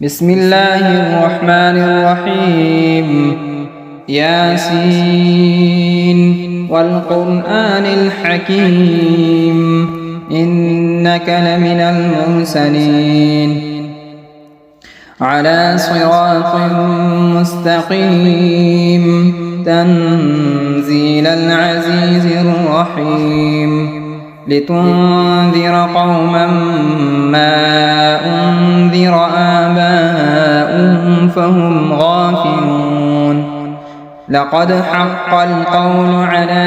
بسم الله الرحمن الرحيم. ياسين والقرآن الحكيم إنك لمن المرسلين على صراط مستقيم تنزيل العزيز الرحيم لتنذر قوما ما أنذر آباؤهم فهم غافلون لقد حق القول على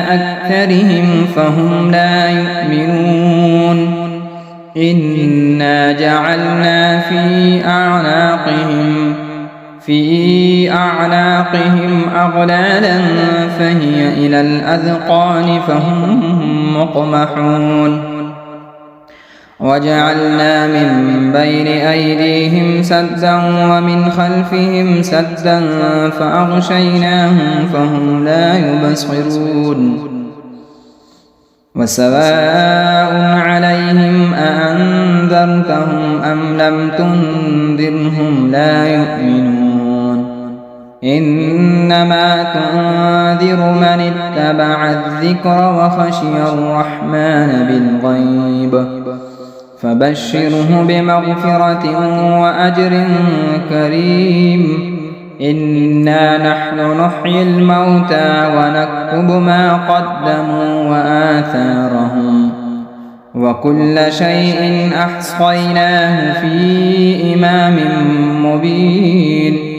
أكثرهم فهم لا يؤمنون إنا جعلنا في أعناقهم أغلالا فهي إلى الأذقان فهم مقمحون وجعلنا من بين أيديهم سدا ومن خلفهم سدا فأغشيناهم فهم لا يبصرون وسواء عليهم أأنذرتهم أم لم تنذرهم لا يؤمنون إنما تنذر من اتبع الذكر وخشي الرحمن بالغيب فبشره بمغفرة وأجر كريم إنا نحن نحيي الموتى ونكتب ما قدموا وآثارهم وكل شيء أحصيناه في إمام مبين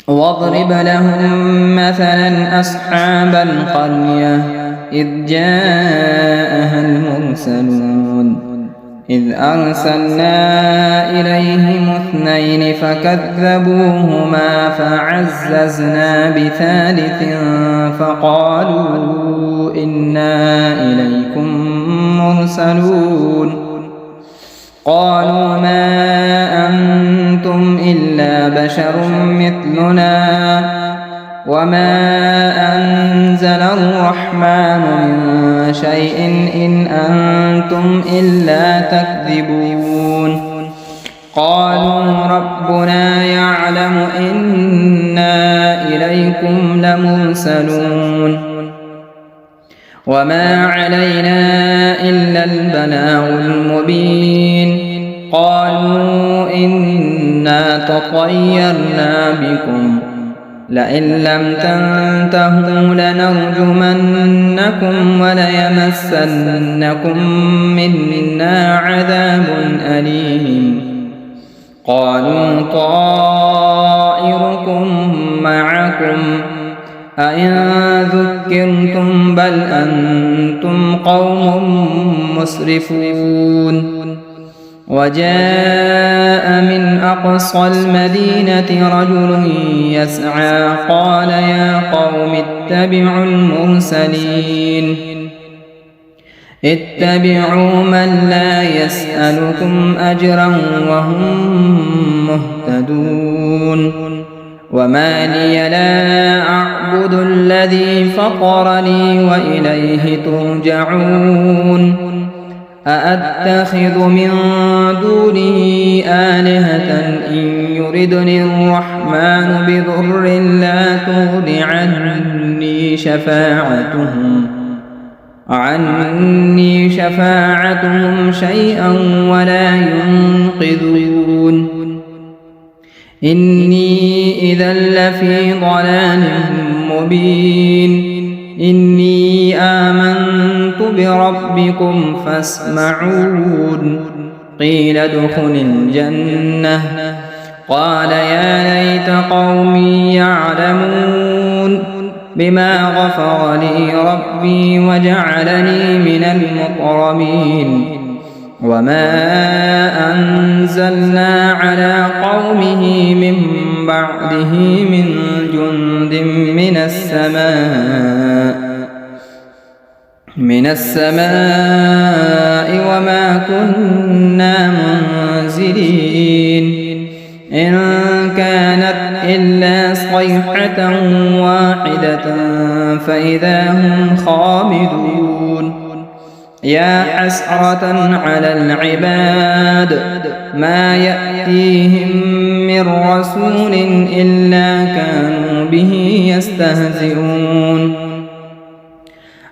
واضرب لهم مثلا أصحاب القرية إذ جاءها المرسلون إذ أرسلنا إليهم اثنين فكذبوهما فعززنا بثالث فقالوا إنا إليكم مرسلون قالوا ما أنتم إلا بشر مثلنا وما أنزل الرحمن من شيء إن أنتم إلا تكذبون قالوا ربنا يعلم إنا إليكم لمرسلون وما علينا إلا البلاغ المبين قالوا إنا تطيرنا بكم لئن لم تنتهوا لنرجمنكم وليمسنكم منا عذاب أليم قالوا طائركم معكم أئن ذكرتم بل أنتم قوم مسرفون وجاء من أقصى المدينة رجل يسعى قال يا قوم اتبعوا المرسلين اتبعوا من لا يسألكم أجرا وهم مهتدون وما لي لا أعبد الذي فطرني وإليه ترجعون أأتخذ من دونه آلهة إن يردني الرحمن بضر لا تغن عني شفاعتهم شيئا ولا ينقذون إني إذا لفي ضلال مبين إني آمنت بربكم فاسمعون قيل ادخل الجنة قال يا ليت قومي يعلمون بما غفر لي ربي وجعلني من المكرمين وما أنزلنا على قومه من بعده من جند من السماء وما كنا منزلين إن كانت إلا صيحة واحدة فإذا هم خامدون يا حسرة على العباد ما يأتيهم من رسول إلا كانوا به يستهزئون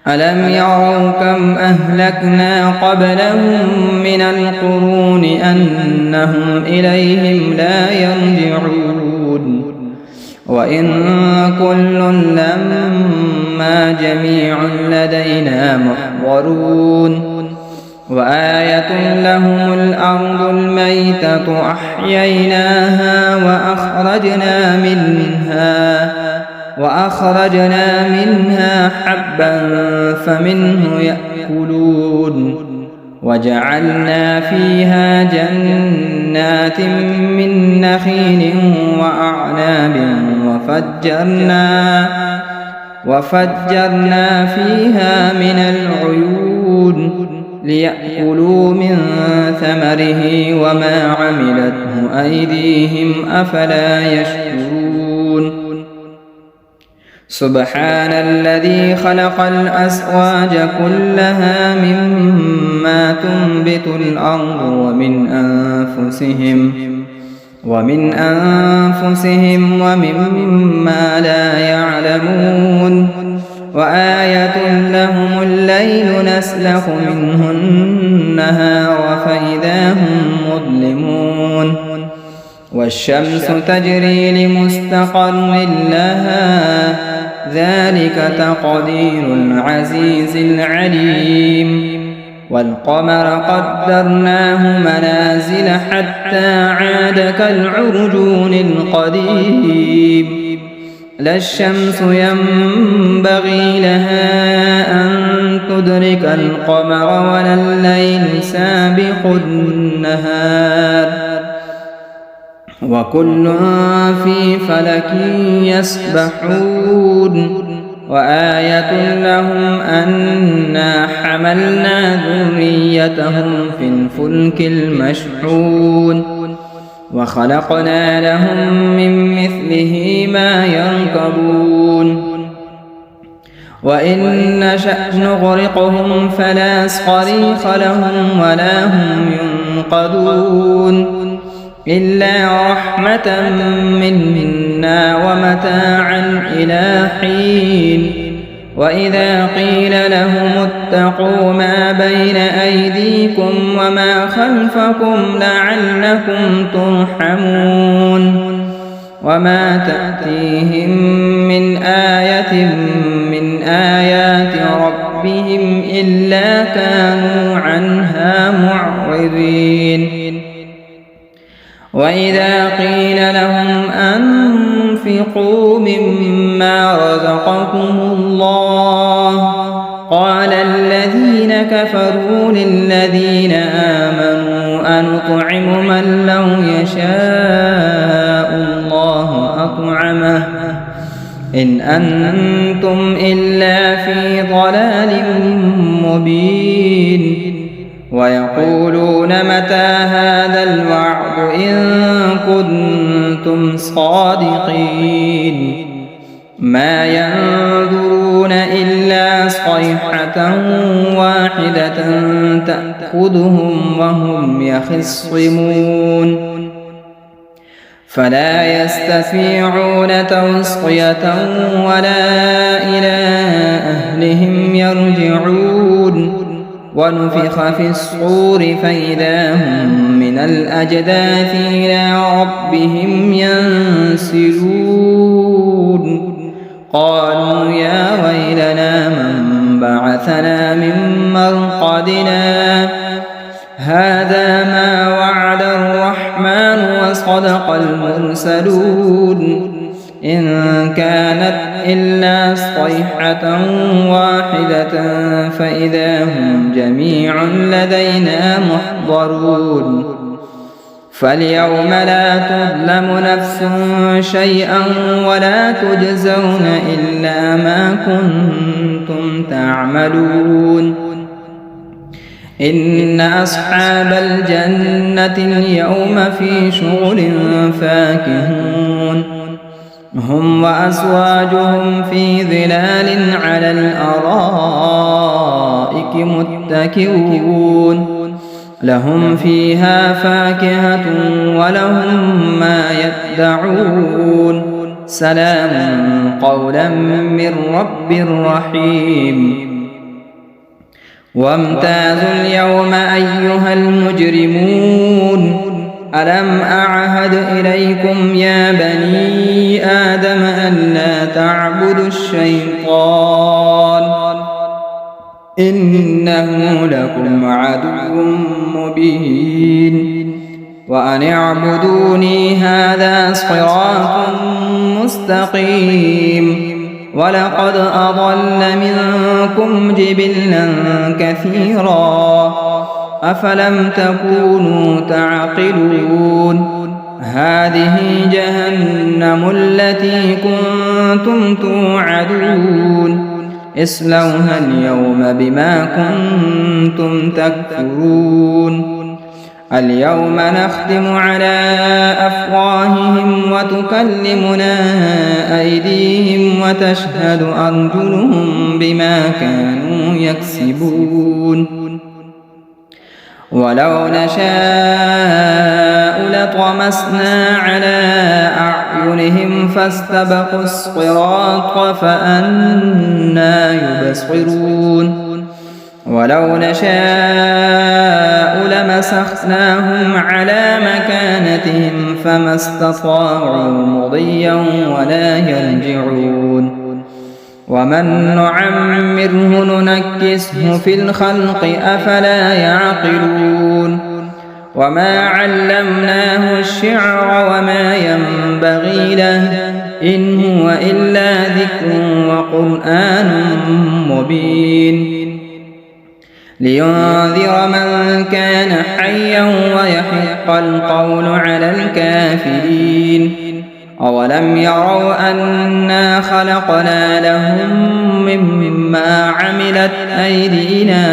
ألم يروا كم أهلكنا قبلهم من القرون أنهم إليهم لا يرجعون وإن كل لما جميع لدينا محضرون وآية لهم الأرض الميتة أحييناها وأخرجنا منها حبا فمنه يأكلون وجعلنا فيها جنات من نخيل وأعناب وفجرنا فيها من العيون ليأكلوا من ثمره وما عملته أيديهم أفلا يشكرون سبحان الذي خلق الأزواج كلها مما تنبت الأرض ومن أنفسهم ومما لا يعلمون وآية لهم الليل نسلخ منه النهار فإذا هم مظلمون والشمس تجري لمستقر لها ذلك تقدير العزيز العليم والقمر قدرناه منازل حتى عاد كالعرجون القديم لا الشمس ينبغي لها أن تدرك القمر ولا الليل سابق النهار وكل في فلك يسبحون وآية لهم أنا حملنا ذريتهم في الفلك المشحون وخلقنا لهم من مثله ما يركبون وإن نشأ نغرقهم فلا صريخ لهم ولا هم ينقذون إلا رحمة منا ومتاعا إلى حين وإذا قيل لهم اتقوا ما بين أيديكم وما خلفكم لعلكم ترحمون وما تأتيهم من آية من آيات ربهم إلا كانوا عنها معرضين وإذا قيل لهم أنفقوا مما رزقكم الله قال الذين كفروا للذين آمنوا أنطعم من لو يشاء الله أطعمه إن أنتم إلا في ضلال مبين ويقولون متى هذا الوعد إن كنتم صادقين ما ينظرون إلا صيحة واحدة تأخذهم وهم يخصمون فلا يستطيعون توصية ولا إلى أهلهم يرجعون ونفخ في الصور فإذا هم من الأجداث إلى ربهم ينسلون قالوا يا ويلنا من بعثنا من مرقدنا هذا ما وعد الرحمن وصدق المرسلون إن كانت إلا صيحة واحدة فإذا هم جميع لدينا محضرون فاليوم لا تظلم نفس شيئا ولا تجزون إلا ما كنتم تعملون إن أصحاب الجنة اليوم في شغل فاكهون هم وأزواجهم في ظلال على الأرائك الأرائك متكئون لهم فيها فاكهة ولهم ما يدعون سلام قولا من رب رحيم وامتازوا اليوم أيها المجرمون ألم أعهد إليكم يا بني آدم ألا تعبدوا الشيطان إنه لكم عدو مبين وأن اعبدوني هذا صراط مستقيم ولقد أضل منكم جبلا كثيرا أفلم تكونوا تعقلون هذه جهنم التي كنتم توعدون اصلوها اليوم بما كنتم تكفرون اليوم نختم على أفواههم وتكلمنا أيديهم وتشهد أرجلهم بما كانوا يكسبون ولو نشاء لطمسنا على أعينهم فاستبقوا الصراط فأنى يبصرون ولو نشاء لمسخناهم على مكانتهم فما استطاعوا مضيا ولا يرجعون ومن نعمره ننكسه في الخلق أفلا يعقلون وما علمناه الشعر وما ينبغي له إن هو إلا ذكر وقرآن مبين لينذر من كان حيا ويحق القول على الكافرين أولم يروا أنا خلقنا لهم مما عملت أيدينا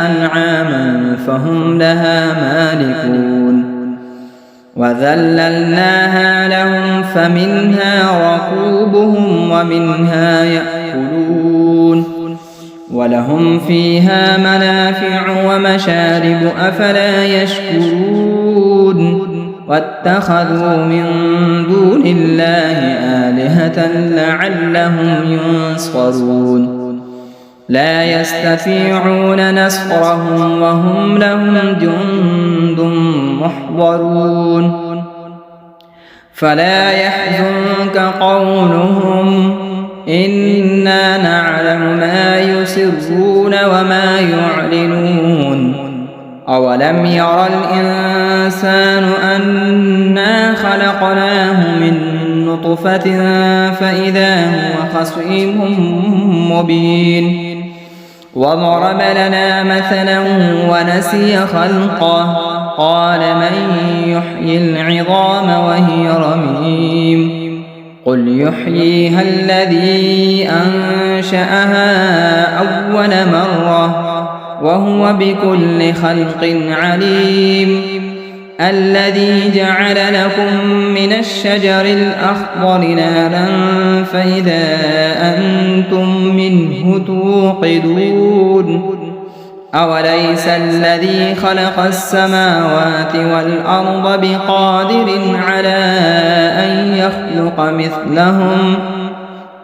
أنعاما فهم لها مالكون وذللناها لهم فمنها ركوبهم ومنها يأكلون ولهم فيها منافع ومشارب أفلا يشكرون واتخذوا من دون الله آلهة لعلهم ينصرون لا يستطيعون نصرهم وهم لهم جند محضرون فلا يحزنك قولهم إنا نعلم ما يسرون وما يعلنون أولم ير الإنسان أنا خلقناه من نطفة فإذا هو خصيم مبين وضرب لنا مثلا ونسي خلقه قال من يحيي العظام وهي رميم قل يحييها الذي أنشأها أول مرة وهو بكل خلق عليم الذي جعل لكم من الشجر الأخضر نارا فإذا أنتم منه توقدون أوليس الذي خلق السماوات والأرض بقادر على أن يخلق مثلهم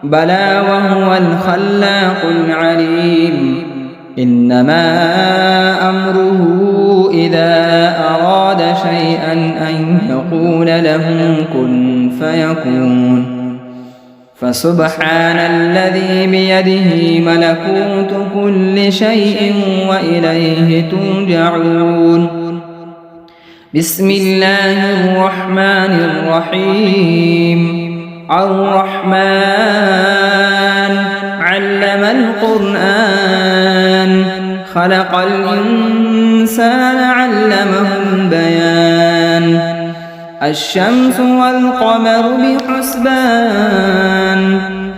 بلى وهو الخلاق العليم إنما أمره إذا أراد شيئا أن يقول له كن فيكون فسبحان الذي بيده ملكوت كل شيء وإليه ترجعون بسم الله الرحمن الرحيم الرحمن علم القرآن خلق الإنسان علمه البيان الشمس والقمر بحسبان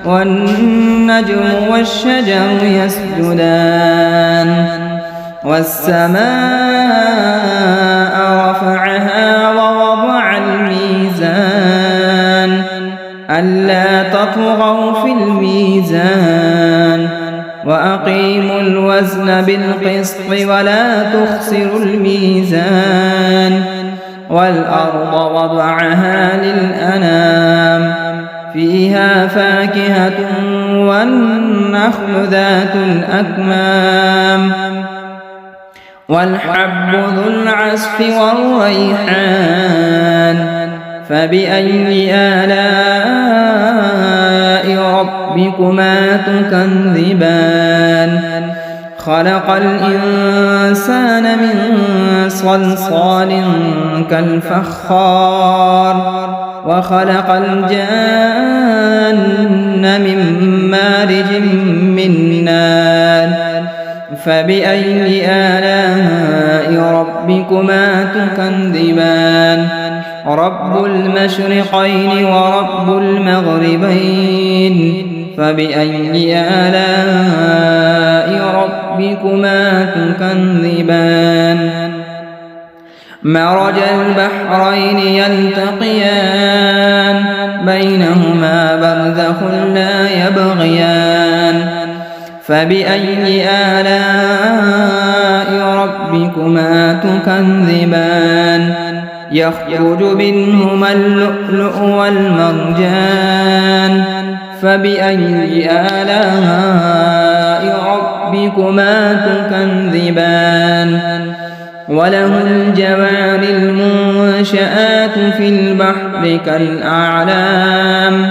والنجم والشجر يسجدان والسماء رفعها ووضع الميزان ألا تطغوا في الميزان وأقيموا الوزن بالقسط ولا تخسروا الميزان والأرض وضعها للأنام فيها فاكهة والنخل ذات الأكمام والحب ذو العصف والريحان فبأي آلاء ربكما تكذبان خلق الإنسان من صلصال كالفخار وخلق الجان من مارج من نار فبأي آلاء ربكما تكذبان رب المشرقين ورب المغربين فبأي آلاء ربكما تكذبان مرج البحرين يلتقيان بينهما برزخ لا يبغيان فبأي آلاء ربكما تكذبان يخرج منهما اللؤلؤ والمرجان فبأي آلاء ربكما تكذبان وله الجوار المنشآت في البحر كالأعلام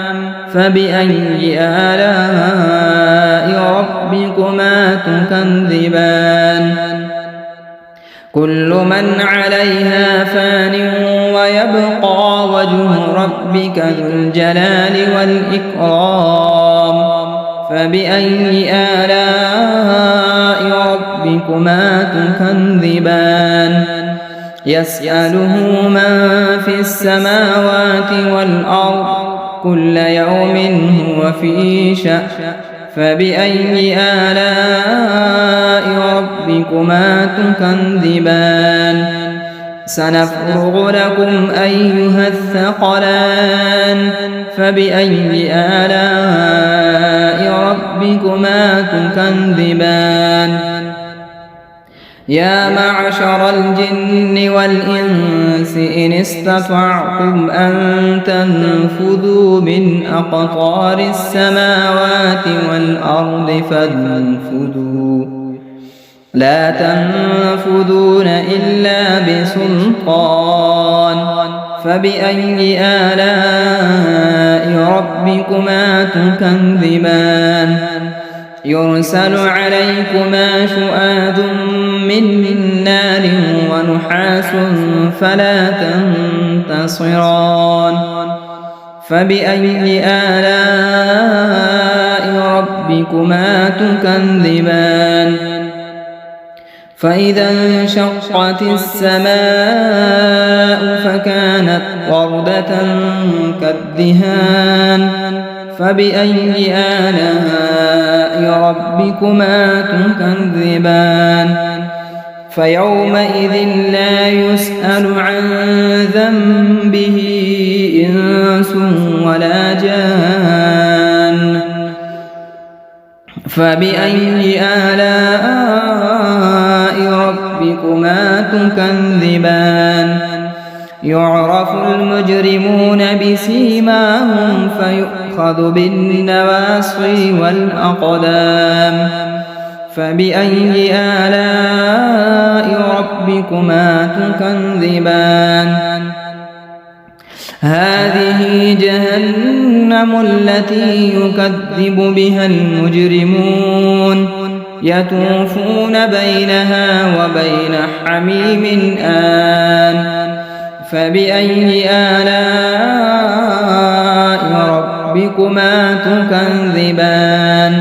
فبأي آلاء ربكما تكذبان كل من عليها فان ويبقى وجه ربك ذو الجلال والإكرام فبأي آلاء ربكما تكذبان يسأله من في السماوات والأرض كل يوم هو في شأن فبأي آلاء ربكما تكذبان سنفرغ لكم أيها الثقلان فبأي آلاء ربكما تكذبان يا معشر الجن والإنس إن استطعتم أن تنفذوا من أقطار السماوات والأرض فانفذوا لا تنفذون إلا بسلطان فبأي آلاء ربكما تكذبان يرسل عليكما شؤاد من نار ونحاس فلا تنتصران فبأي آلاء ربكما تكذبان فإذا انشقت السماء فكانت وردة كالدهان فبأي آلاء ربكما تكذبان فيومئذ لا يسأل عن ذنبه إنس ولا جان فبأي آلاء ربكما تكذبان يعرف المجرمون بسيماهم فيؤخذ بالنواصي والأقدام فبأي آلاء ربكما تكذبان هذه جهنم التي يكذب بها المجرمون يطوفون بينها وبين حميم آن فبأي آلاء ربكما تكذبان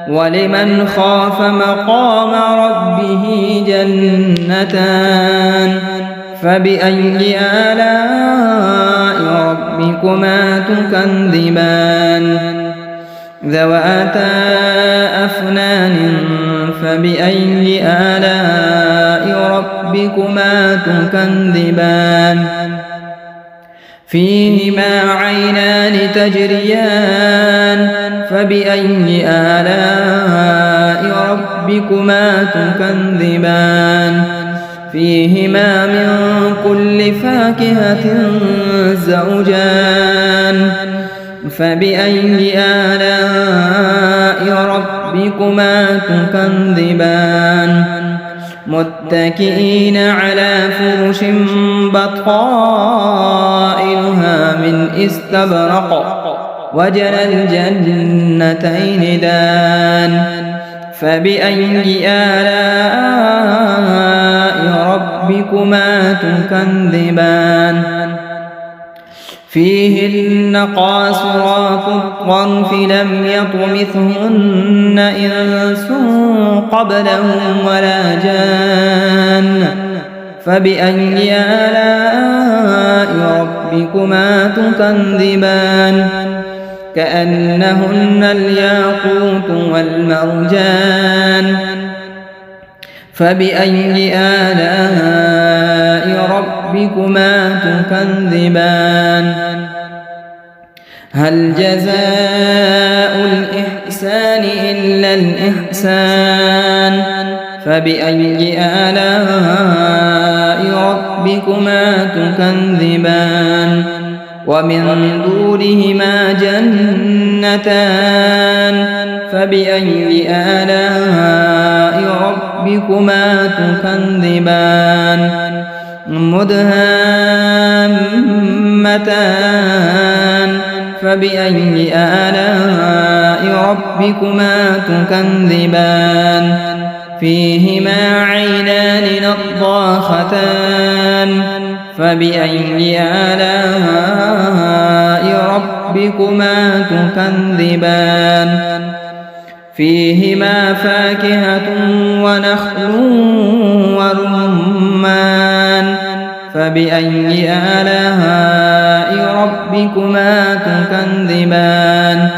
ولمن خاف مقام ربه جنتان فبأي آلاء ربكما تكذبان ذواتا أفنان فبأي آلاء ربكما تكذبان فيهما عينان تجريان فبأي آلاء ربكما تكذبان فيهما من كل فاكهة زوجان فبأي آلاء ربكما تكذبان متكئين على فرش بطائنها من استبرق وجنى الجنتين دان فبأي آلاء ربكما تكذبان فيهن قاصرات الطرف لم يطمثهن إنس قبلهم ولا جان فبأي آلاء ربكما تكذبان كأنهن الياقوت والمرجان فبأي آلاء ربكما تكذبان هل جزاء الإحسان إلا الإحسان فبأي آلاء ربكما تكذبان ومن دونهما جنتان فبأي آلاء ربكما تكذبان مدهامتان فبأي آلاء ربكما تكذبان فيهما عينان نضاختان فبأي آلاء ربكما تكذبان فيهما فاكهة ونخل ورمان فبأي آلاء ربكما تكذبان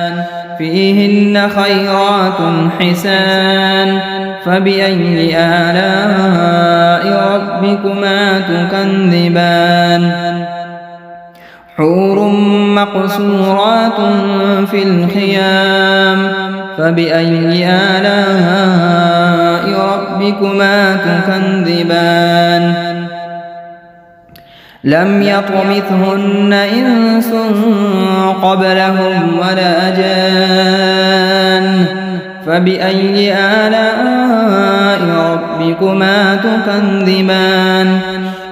فيهن خيرات حسان فبأي آلاء ربكما تكذبان حور مقصورات في الخيام فبأي آلاء ربكما تكذبان لم يطمثهن إنس قبلهم ولا جان فبأي آلاء ربكما تكذبان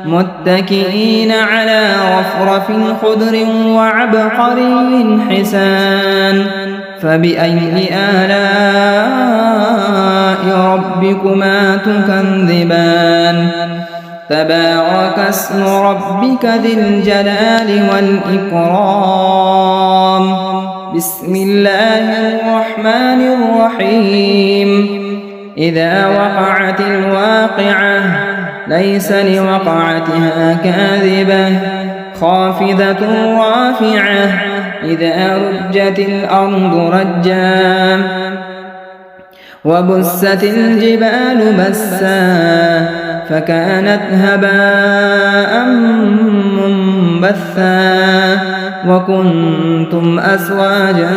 متكئين على رفرف خضر وعبقري حسان فبأي آلاء ربكما تكذبان تبارك اسم ربك ذي الجلال والإكرام بسم الله الرحمن الرحيم إذا وقعت الواقعة ليس لوقعتها كاذبة خافضة رافعة إذا رجت الأرض رجا وبست الجبال بسا فكانت هباء منبثا وكنتم أزواجا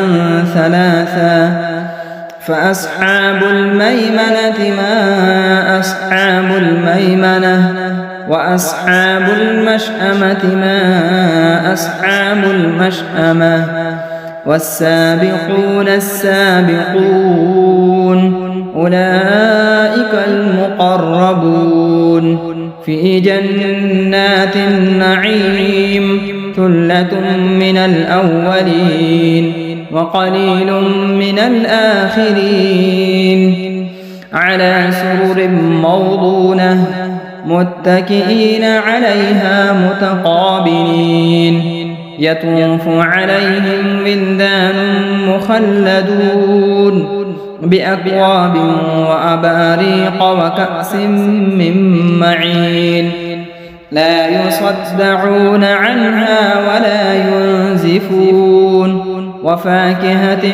ثلاثا فأصحاب الميمنة ما أصحاب الميمنة وأصحاب المشأمة ما أصحاب المشأمة والسابقون السابقون أولئك المقربون في جنات النعيم ثلة من الأولين وقليل من الآخرين على سرر موضونة متكئين عليها متقابلين يطوف عليهم ولدان مخلدون بأكواب وأباريق وكأس من معين لا يصدعون عنها ولا ينزفون وفاكهة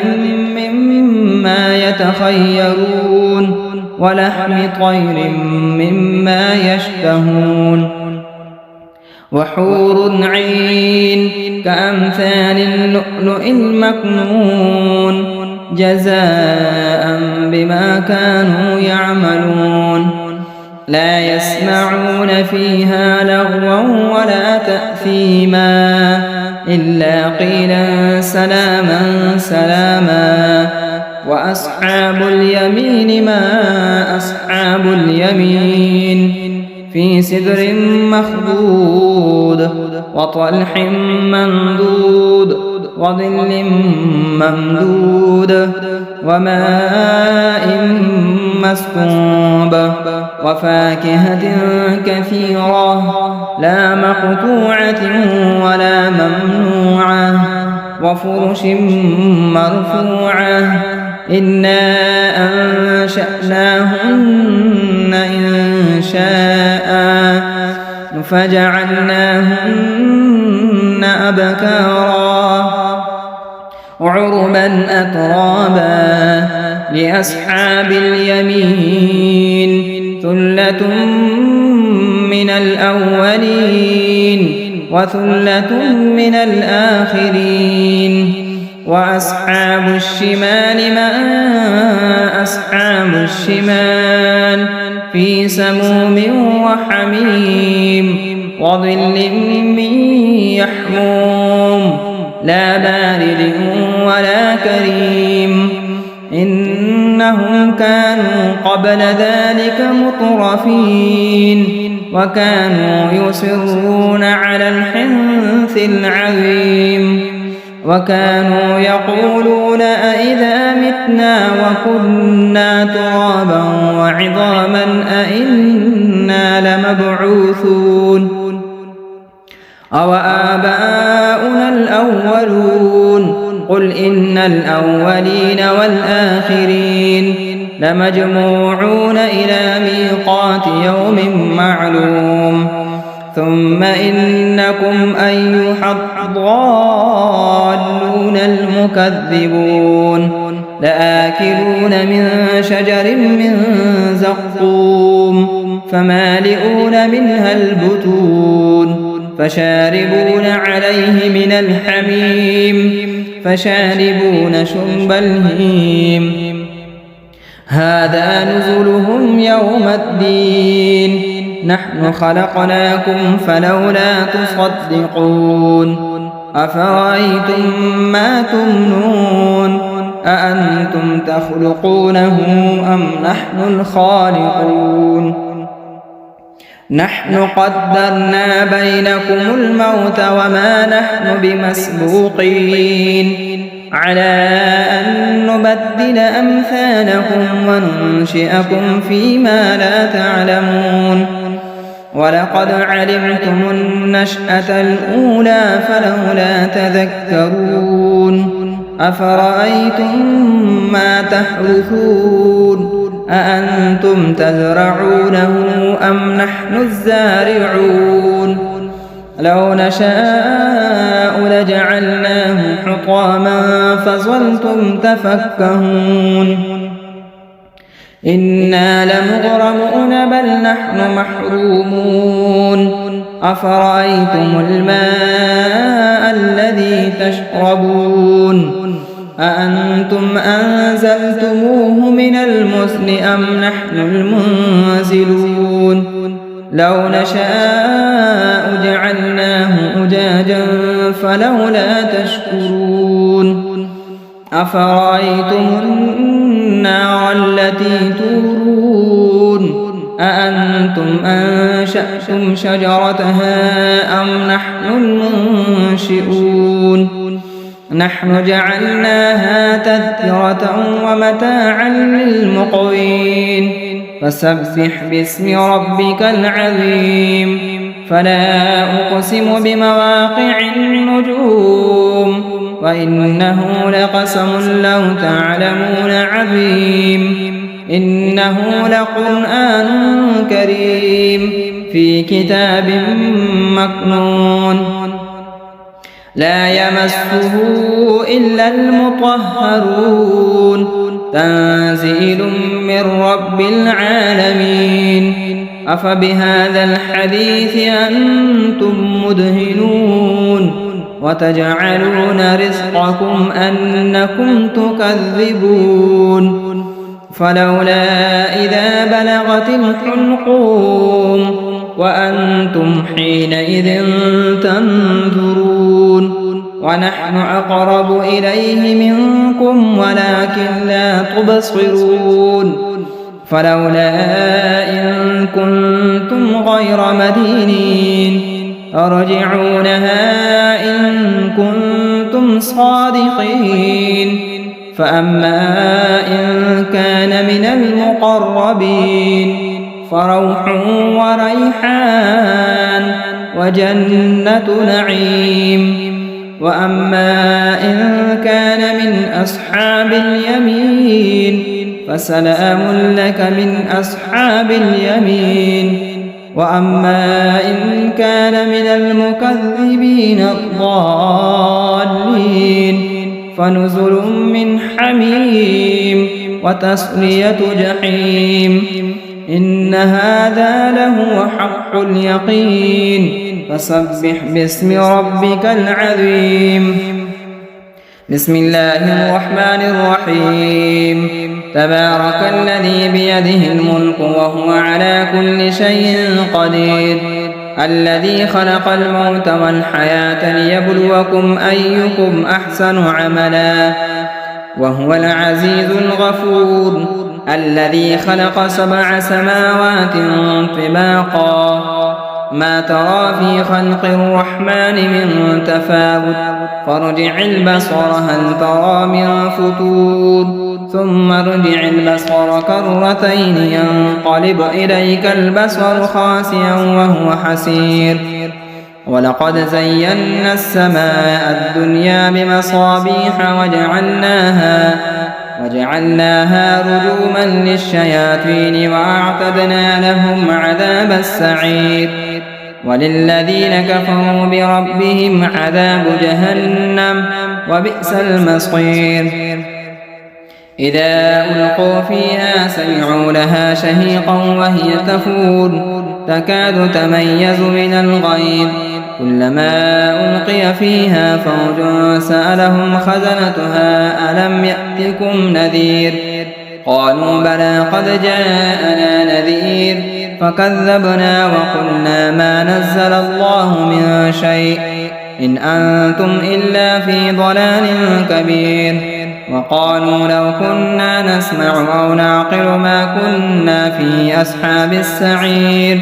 مما يتخيرون ولحم طير مما يشتهون وحور عين كأمثال اللؤلؤ المكنون جزاء بما كانوا يعملون لا يسمعون فيها لغوا ولا تأثيما إلا قيلا سلاما سلاما وأصحاب اليمين ما أصحاب اليمين في سدر مخضود وطلح ممدود وظل ممدود وماء مسكوب وفاكهة كثيرة لا مقطوعة ولا ممنوعة وفرش مرفوعة إنا أنشأناهن إن شاء فجعلناهن أبكارا عربا أترابا لأصحاب اليمين ثلة من الأولين وثلة من الآخرين وأصحاب الشمال ما أصحاب الشمال في سموم وحميم وظل من يحموم لا بارد ولا كريم إنهم كانوا قبل ذلك مترفين وكانوا يصرون على الحنث العظيم وكانوا يقولون أئذا متنا وكنا ترابا وعظاما أئنا لمبعوثون أو آباؤنا الأولون قل إن الأولين والآخرين لمجموعون إلى ميقات يوم معلوم ثم إنكم أيها الضالون المكذبون لآكلون من شجر من زقوم فمالئون منها البطون فشاربون عليه من الحميم فشاربون شرب الهيم هذا نزلهم يوم الدين نحن خلقناكم فلولا تصدقون أفرأيتم ما تمنون أأنتم تخلقونه أم نحن الخالقون نحن قدرنا بينكم الموت وما نحن بمسبوقين على أن نبدل أمثالكم وننشئكم فيما لا تعلمون ولقد علمتم النشأة الأولى فلولا تذكرون أفرأيتم ما تحرثون أأنتم تزرعونه أم نحن الزارعون لو نشاء لجعلناه حطاما فظلتم تفكهون إنا لمغرمون بل نحن محرومون أفرأيتم الماء الذي تشربون أأنتم أنزلتموه من المزن أم نحن المنزلون لو نشاء جعلناه أجاجا فلولا تشكرون أفرأيتم النار التي تورون أأنتم أنشأتم شجرتها أم نحن المنشئون نحن جعلناها تذكرة ومتاعا للمقوين فسبح باسم ربك العظيم فلا أقسم بمواقع النجوم وإنه لقسم لو تعلمون عظيم إنه لقرآن كريم في كتاب مكنون لا يمسه إلا المطهرون تنزيل من رب العالمين أفبهذا الحديث أنتم مدهنون وتجعلون رزقكم أنكم تكذبون فلولا إذا بلغت الحلقوم وأنتم حينئذ تنظرون ونحن أقرب إليه منكم ولكن لا تبصرون فلولا إن كنتم غير مدينين ترجعونها إن كنتم صادقين فأما إن كان من المقربين فروح وريحان وجنة نعيم وأما إن كان من أصحاب اليمين فسلام لك من أصحاب اليمين وأما إن كان من المكذبين الضالين فنزل من حميم وتصلية جحيم إن هذا لهو حق اليقين فسبح باسم ربك العظيم بسم الله الرحمن الرحيم تبارك الذي بيده الملك وهو على كل شيء قدير الذي خلق الموت والحياة ليبلوكم أيكم أحسن عملا وهو العزيز الغفور الذي خلق 7 سماوات طباقا ما ترى في خلق الرحمن من تفاوت فارجع البصر هل ترى من فطور ثم ارجع البصر كرتين ينقلب إليك البصر خاسئا وهو حسير ولقد زينا السماء الدنيا بمصابيح وجعلناها رجوما للشياطين وأعتدنا لهم عذاب السعير وللذين كفروا بربهم عذاب جهنم وبئس المصير إذا ألقوا فيها سمعوا لها شهيقا وهي تفور تكاد تميز من الغيظ كلما ألقي فيها فوج سألهم خزنتها ألم يأتكم نذير قالوا بلى قد جاءنا نذير فكذبنا وقلنا ما نزل الله من شيء إن أنتم إلا في ضلال كبير وقالوا لو كنا نسمع أو نعقل ما كنا في أصحاب السعير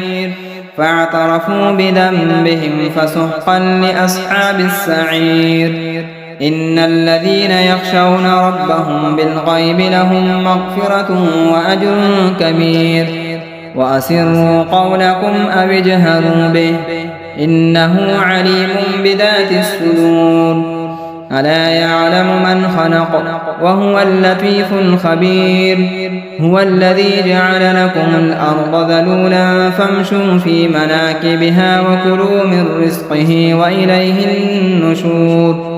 فاعترفوا بذنبهم فسحقا لأصحاب السعير إن الذين يخشون ربهم بالغيب لهم مغفرة وأجر كبير وأسروا قولكم أو اجهروا به إنه عليم بذات الصدور ألا يعلم من خلق وهو اللطيف الخبير هو الذي جعل لكم الأرض ذلولا فامشوا في مناكبها وكلوا من رزقه وإليه النشور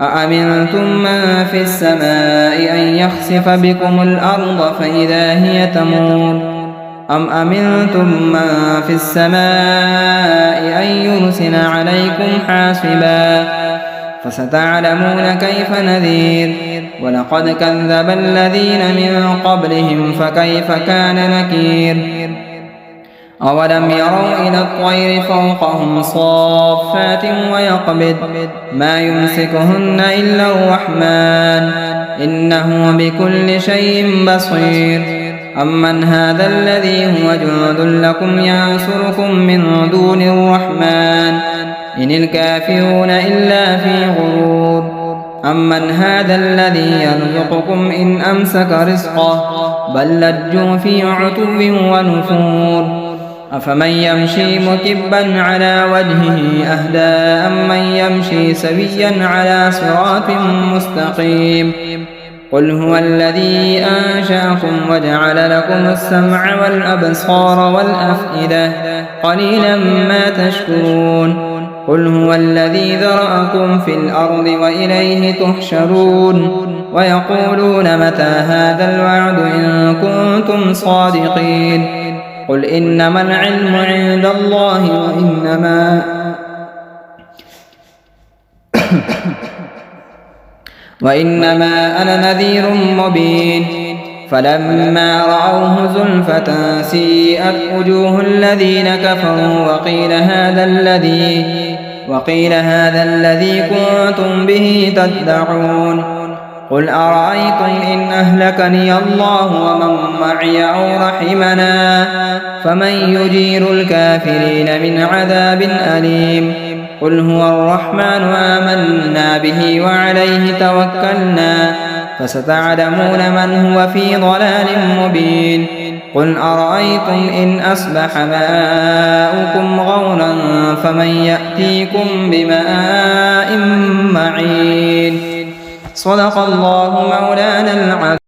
أأمنتم من في السماء أن يخسف بكم الأرض فإذا هي تمور أم أمنتم من في السماء أن يرسل عليكم حاصبا فستعلمون كيف نذير ولقد كذب الذين من قبلهم فكيف كان نكير أولم يروا إلى الطير فوقهم صافات ويقبض ما يمسكهن إلا الرحمن إنه بكل شيء بصير أمن هذا الذي هو جند لكم ينصركم من دون الرحمن إن الكافرون إلا في غرور أمن هذا الذي يرزقكم إن أمسك رزقه بل لجوا في عتو ونفور أفمن يمشي مكبا على وجهه أهدى أمن يمشي سويا على صراط مستقيم قل هو الذي أنشأكم وجعل لكم السمع والأبصار والأفئدة قليلا ما تشكرون قل هو الذي ذرأكم في الأرض وإليه تحشرون ويقولون متى هذا الوعد إن كنتم صادقين قل إنما العلم عند الله وإنما أنا نذير مبين فلما رأوه زلفة سيئت وجوه الذين كفروا وقيل هذا الذي كنتم به تدعون قل أرأيتم إن أهلكني الله ومن معي أو رحمنا فمن يجير الكافرين من عذاب أليم قل هو الرحمن آمنا به وعليه توكلنا فستعلمون من هو في ضلال مبين قل أرأيتم إن أصبح ماؤكم غورا فمن يأتيكم بماء معين صدق الله مولانا العظيم.